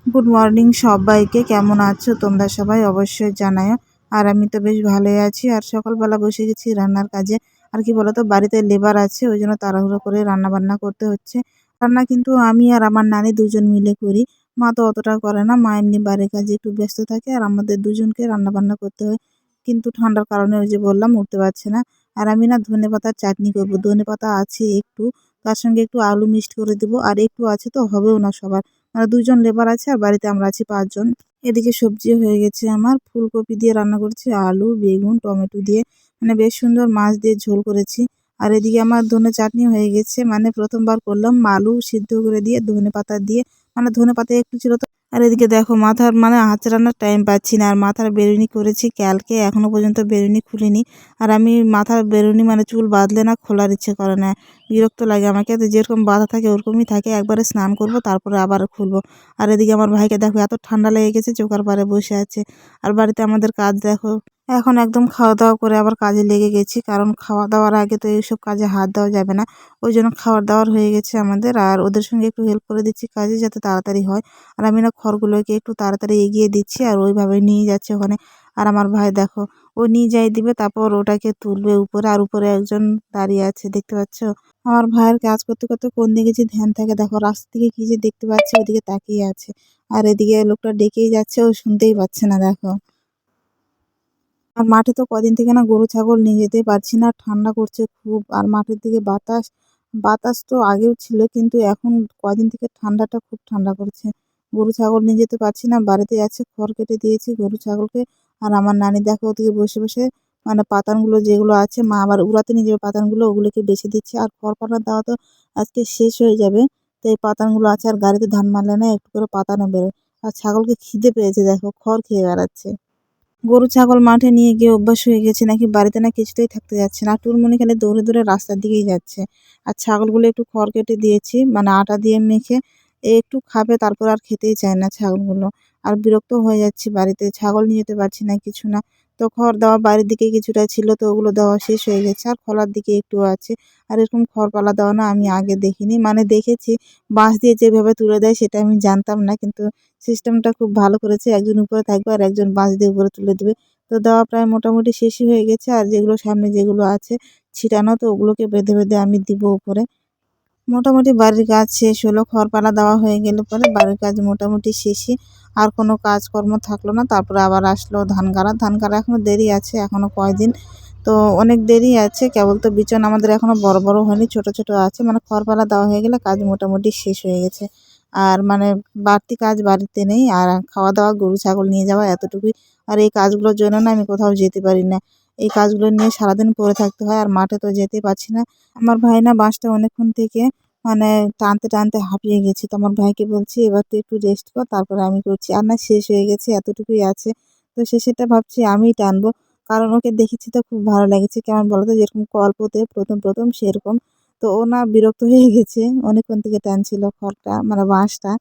Good morning সবাইকে। কেমন আছো তোমরা সবাই অবশ্যই জানাও। আর আমি তো বেশ ভালোই আছি। আর সকালবেলা বসে গেছি রান্নার কাজে। আর কি বলতো, বাড়িতে লেবার আছে, ওই জন্য তাড়াহুড়ো করে রান্না বান্না করতে হচ্ছে। রান্না কিন্তু আমি আর আমার নানি দুজন মিলে করি। মা তো অতটা করে না, মা এমনি বাড়ির কাজে একটু ব্যস্ত থাকে, আর আমাদের দুজনকে রান্না বান্না করতে হয়। কিন্তু ঠান্ডার কারণে ওই যে বললাম উঠতে পারছে না। আর আমি না ধনেপাতার চাটনি করবো, ধনেপাতা আছে একটু, তার সঙ্গে একটু আলু মিক্সড করে দেবো, আর একটু আছে তো হবেও না সবার। মানে ২ জন লেবার আছে আর বাড়িতে আমরা আছি ৫ জন। এদিকে সবজি হয়ে গেছে আমার, ফুলকপি দিয়ে রান্না করেছি, আলু, বেগুন, টমেটো দিয়ে, মানে বেশ সুন্দর মাছ দিয়ে ঝোল করেছি। আর এদিকে আমার ধনে চাটনি হয়ে গেছে, মানে ১ম বার করলাম আলু সিদ্ধ করে দিয়ে ধনেপাতা দিয়ে, মানে ধনেপাতা একটু ছিল তো। আর এদিকে দেখো মাথার মানে আঁচড়ানোর টাইম পাচ্ছি না, আর মাথার বেরুনি করেছি কালকে, এখনো পর্যন্ত বেরুনি খুলিনি। আর আমি মাথার বেরুনি মানে চুল বাঁধলে না খোলার ইচ্ছে করে না, বিরক্ত লাগে আমাকে। তো যেরকম বাঁধা থাকে ওরকমই থাকে, একবারে স্নান করব তারপরে আবার খুলবো। আর এদিকে আমার ভাইকে দেখো এত ঠান্ডা লেগে গেছে, চোকার পাড়ে বসে আছে। আর বাড়িতে আমাদের কাজ দেখো, এখন একদম খাওয়া দাওয়া করে আবার কাজে লেগে গেছি, কারণ খাওয়া দাওয়ার আগে তো এইসব কাজে হাত দেওয়া যাবে না। ওই জন্য খাওয়ার দাওয়ার হয়ে গেছে আমাদের, আর ওদের সঙ্গে একটু হেল্প করে দিচ্ছি কাজে, যাতে তাড়াতাড়ি হয়। আর আমি না খড়গুলোকে একটু তাড়াতাড়ি এগিয়ে দিচ্ছি, আর ওইভাবে নিয়ে যাচ্ছে ওখানে। আর আমার ভাই দেখো, ও নিয়ে যাই দিবে, তারপর ওটাকে তুলবে উপরে, আর উপরে একজন দাঁড়িয়ে আছে, দেখতে পাচ্ছ? আমার ভাইয়ের কাজ করতে করতে কোন দিকে যে ধ্যান থাকে দেখো, রাস্তা থেকে কি যে দেখতে পাচ্ছে ওদিকে তাকিয়ে আছে। আর এদিকে লোকটা ডেকেই যাচ্ছে, ও শুনতেই পাচ্ছে না দেখো। আর মাঠে তো কদিন থেকে না গরু ছাগল নিয়ে যেতে পারছি না, ঠান্ডা করছে খুব। আর মাঠের দিকে বাতাস, বাতাস তো আগেও ছিল, কিন্তু এখন কদিন থেকে ঠান্ডাটা খুব ঠান্ডা করছে। গরু ছাগল নিয়ে যেতে পারছি না, বাড়িতে আছে, খড় কেটে দিয়েছি গরু ছাগলকে। আর আমার নানি দেখো ওদিকে বসে বসে, মানে পাতানগুলো যেগুলো আছে, মা আবার উড়াতে নিয়ে যাবে পাতানগুলো, ওগুলোকে বেছে দিচ্ছে। আর খড় পাতা দেওয়া তো আজকে শেষ হয়ে যাবে, তো এই পাতানগুলো আছে, আর গাড়িতে ধান মারলে না একটু করে পাতানো বেরোয়। আর ছাগলকে খিদে পেয়েছে দেখো, খড় খেয়ে বেড়াচ্ছে। গরু ছাগল মাঠে নিয়ে গিয়ে অভ্যাস হয়ে গেছে নাকি, বাড়িতে না কিছুতেই থাকতে যাচ্ছে না। টুনমুনি খালি দৌড়ে দৌড়ে রাস্তার দিকেই যাচ্ছে। আর ছাগলগুলো একটু খড় কেটে দিয়েছি, মানে আটা দিয়ে মেখে, একটু খাবে, তারপর আর খেতেই চায় না ছাগলগুলো। আর বিরক্ত হয়ে যাচ্ছি, বাড়িতে ছাগল নিয়ে যেতে পারছি না, কিছু না। তো খড় দেওয়া বাড়ির দিকে কিছুটা ছিল, তো ওগুলো দেওয়া শেষ হয়ে গেছে, আর খোলার দিকে একটু আছে। আর এরকম খড়পালা দেওয়া না আমি আগে দেখিনি, মানে দেখেছি বাঁশ দিয়ে যেভাবে তুলে দেয় সেটা আমি জানতাম না, কিন্তু সিস্টেমটা খুব ভালো করেছে, একজন উপরে থাকবে আর একজন বাঁশ দিয়ে উপরে তুলে দেবে। তো দেওয়া প্রায় মোটামুটি শেষই হয়ে গেছে, আর যেগুলো সামনে যেগুলো আছে ছিটানো, তো ওগুলোকে বেঁধে বেঁধে আমি দিব উপরে। মোটামুটি বাড়ির কাজ শেষ হলো, খড়পালা দেওয়া হয়ে গেলে পরে বাড়ির কাজ মোটামুটি শেষই। আর কোনো কাজকর্ম থাকলো না, তারপরে আবার আসলো ধান গাড়া। ধান গাড়া এখনো দেরি আছে, এখনো কয়দিন, তো অনেক দেরি আছে। কেবল তো বিচন আমাদের এখনো বড় বড় হয়নি, ছোট ছোট আছে। মানে খড়পালা দেওয়া হয়ে গেলে কাজ মোটামুটি শেষ হয়ে গেছে। আর মানে বাড়তি কাজ বাড়িতে নেই, আর খাওয়া দাওয়া, গরু ছাগল নিয়ে যাওয়া, এতটুকুই। আর এই কাজগুলোর জন্য না আমি কোথাও যেতে পারি না, এই কাজগুলো নিয়ে সারাদিন পড়ে থাকতে হয়, আর মাঠে তো যেতে পারছি না। আমার ভাই না বাঁশটা অনেকক্ষণ থেকে মানে টানতে টানতে হাঁপিয়ে গেছি, তো আমার ভাইকে বলছি এবার তুই একটু রেস্ট কর, তারপরে আমি করছি। আর না শেষ হয়ে গেছে, এতটুকুই আছে। তো শেষেরটা ভাবছি আমিই টানবো, কারণ ওকে দেখেছি তো খুব ভালো লেগেছে। কেমন বলতো, যেরকম গল্পতে প্রথম প্রথম সেরকম। তো ও না বিরক্ত হয়ে গেছে, অনেকক্ষণ থেকে টানছিল খড়টা, মানে বাঁশটা।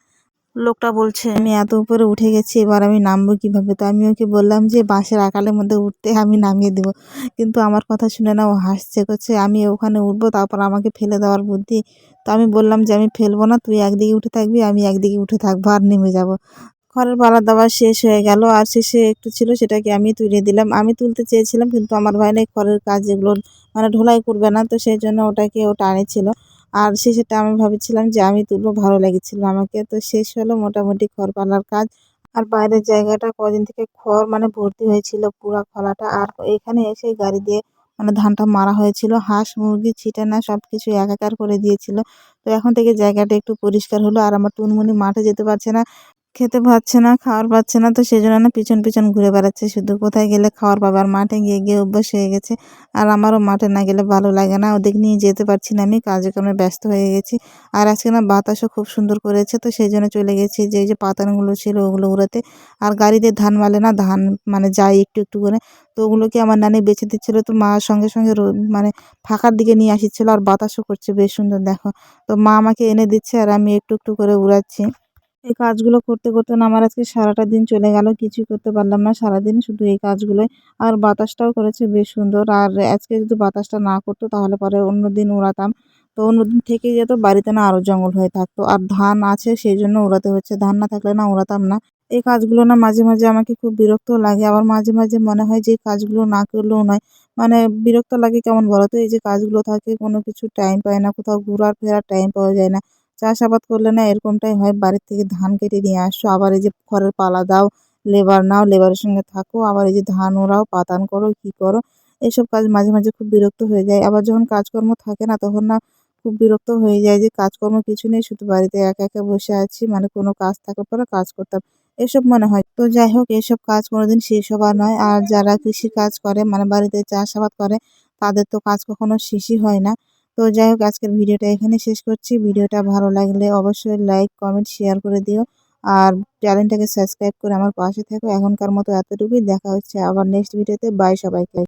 লোকটা বলছে আমি এত উপরে উঠে গেছি, এবার আমি নামবো কিভাবে? তো আমি ওকে বললাম যে বাঁশের আকালের মধ্যে উঠতে, আমি নামিয়ে দেবো। কিন্তু আমার কথা শুনে না ও হাসছে, করছে আমি ওখানে উঠবো, তারপর আমাকে ফেলে দেওয়ার বুদ্ধি। তো আমি বললাম যে আমি ফেলবো না, তুই একদিকে উঠে থাকবি, আমি একদিকে উঠে থাকবো, আর নেমে যাবো। খড়ের পালা দেওয়া শেষ হয়ে গেল, আর শেষে একটু ছিল সেটাকে আমি তুলে দিলাম। আমি তুলতে চেয়েছিলাম, কিন্তু আমার ভাই নাই খড়ের কাজ যেগুলো মানে ঢোলাই করবে না, তো সেই জন্য ওটাকে ওটা আনেছিল। আর শেষেরটা আমি ভাবছিলাম যে আমি তুলবো, ভালো লেগেছিল আমাকে। তো শেষ হলো মোটামুটি খড় পালার কাজ। আর বাইরের জায়গাটা কদিন থেকে খড় মানে ভর্তি হয়েছিল পুরা খলাটা, আর এখানে এসে গাড়ি দিয়ে মানে ধানটা মারা হয়েছিল, হাঁস মুরগি ছিটানা সবকিছু একাকার করে দিয়েছিল। তো এখন থেকে জায়গাটা একটু পরিষ্কার হলো, আর আমার টুনমুনি মাঠে যেতে পারছে না, খেতে পাচ্ছে না, খাওয়ার পাচ্ছে না, তো সেজন্য না পিছন পিছন ঘুরে বেড়াচ্ছে শুধু, কোথায় গেলে খাওয়ার পাবে। আর মাঠে গিয়ে গিয়ে অভ্যাস হয়ে গেছে। আর আমারও মাঠে না গেলে ভালো লাগে না, ওদিক নিয়ে যেতে পারছি না, আমি কাজে-কর্মে ব্যস্ত হয়ে গেছি। আর আজকে না বাতাসও খুব সুন্দর করেছে, তো সেই জন্য চলে গেছি যে এই যে পাতানগুলো ছিল ওগুলো উড়াতে। আর গাড়িতে ধান মালে না, ধান মানে যায় একটু একটু করে, তো ওগুলোকে আমার নানি বেছে দিচ্ছিল, তো মা সঙ্গে সঙ্গে মানে ফাঁকার দিকে নিয়ে আসছিল, আর বাতাসও করছে বেশ সুন্দর দেখো। তো মা আমাকে এনে দিচ্ছে, আর আমি একটু একটু করে উড়াচ্ছি। এই কাজগুলো করতে করতে না আমার আজকে সারাটা দিন চলে গেল, কিছুই করতে পারলাম না সারাদিন, শুধু এই কাজগুলোই। আর বাতাসটাও করেছে বেশ সুন্দর। আর আজকে যদি বাতাসটা না করতো তাহলে পরে অন্য দিন উড়াতাম, তো অন্যদিন থেকেই যেত বাড়িতে না আরো জঙ্গল হয়ে থাকতো। আর ধান আছে সেই জন্য উড়াতে হচ্ছে, ধান না থাকলে না উড়াতাম না। এই কাজগুলো না মাঝে মাঝে আমাকে খুব বিরক্ত লাগে, আবার মাঝে মাঝে মনে হয় যে এই কাজগুলো না করলেও নয়। মানে বিরক্ত লাগে কেমন বলো তো, এই যে কাজগুলো থাকে কোনো কিছু টাইম পায় না, কোথাও ঘোরার ফেরার টাইম পাওয়া যায় না। চাষাবাদ করলে না এরকমটাই হয়, বাড়ির থেকে ধান কেটে নিয়ে আসো, আবার এই যে খড়ের পালা দাও, লেবার নাও, লেবারের সঙ্গে থাকো, আবার এই যে ধান ওড়াও, পাতান করো, কি করো। এসব কাজ মাঝে মাঝে খুব বিরক্ত হয়ে যায়। আবার যখন কাজকর্ম থাকে না তখন না খুব বিরক্ত হয়ে যায় যে কাজকর্ম কিছু নেই, শুধু বাড়িতে একা একা বসে আছি, মানে কোনো কাজ থাকার পরে কাজ করতাম এসব মনে হয়। তো যাই হোক, এসব কাজ কোনোদিন শেষ হবার নয়। আর যারা কৃষি কাজ করে মানে বাড়িতে চাষাবাদ করে তাদের তো কাজ কখনো শেষই হয় না। তো যাই হোক, আজকের ভিডিওটা এখানে শেষ করছি। ভিডিওটা ভালো লাগলে অবশ্যই লাইক কমেন্ট শেয়ার করে দিও। আর চ্যানেলটাকে সাবস্ক্রাইব করে আমার পাশে থেকো। এখনকার মতো এতটুকুই, দেখা হচ্ছে আবার নেক্সট ভিডিওতে। বাই সবাইকে।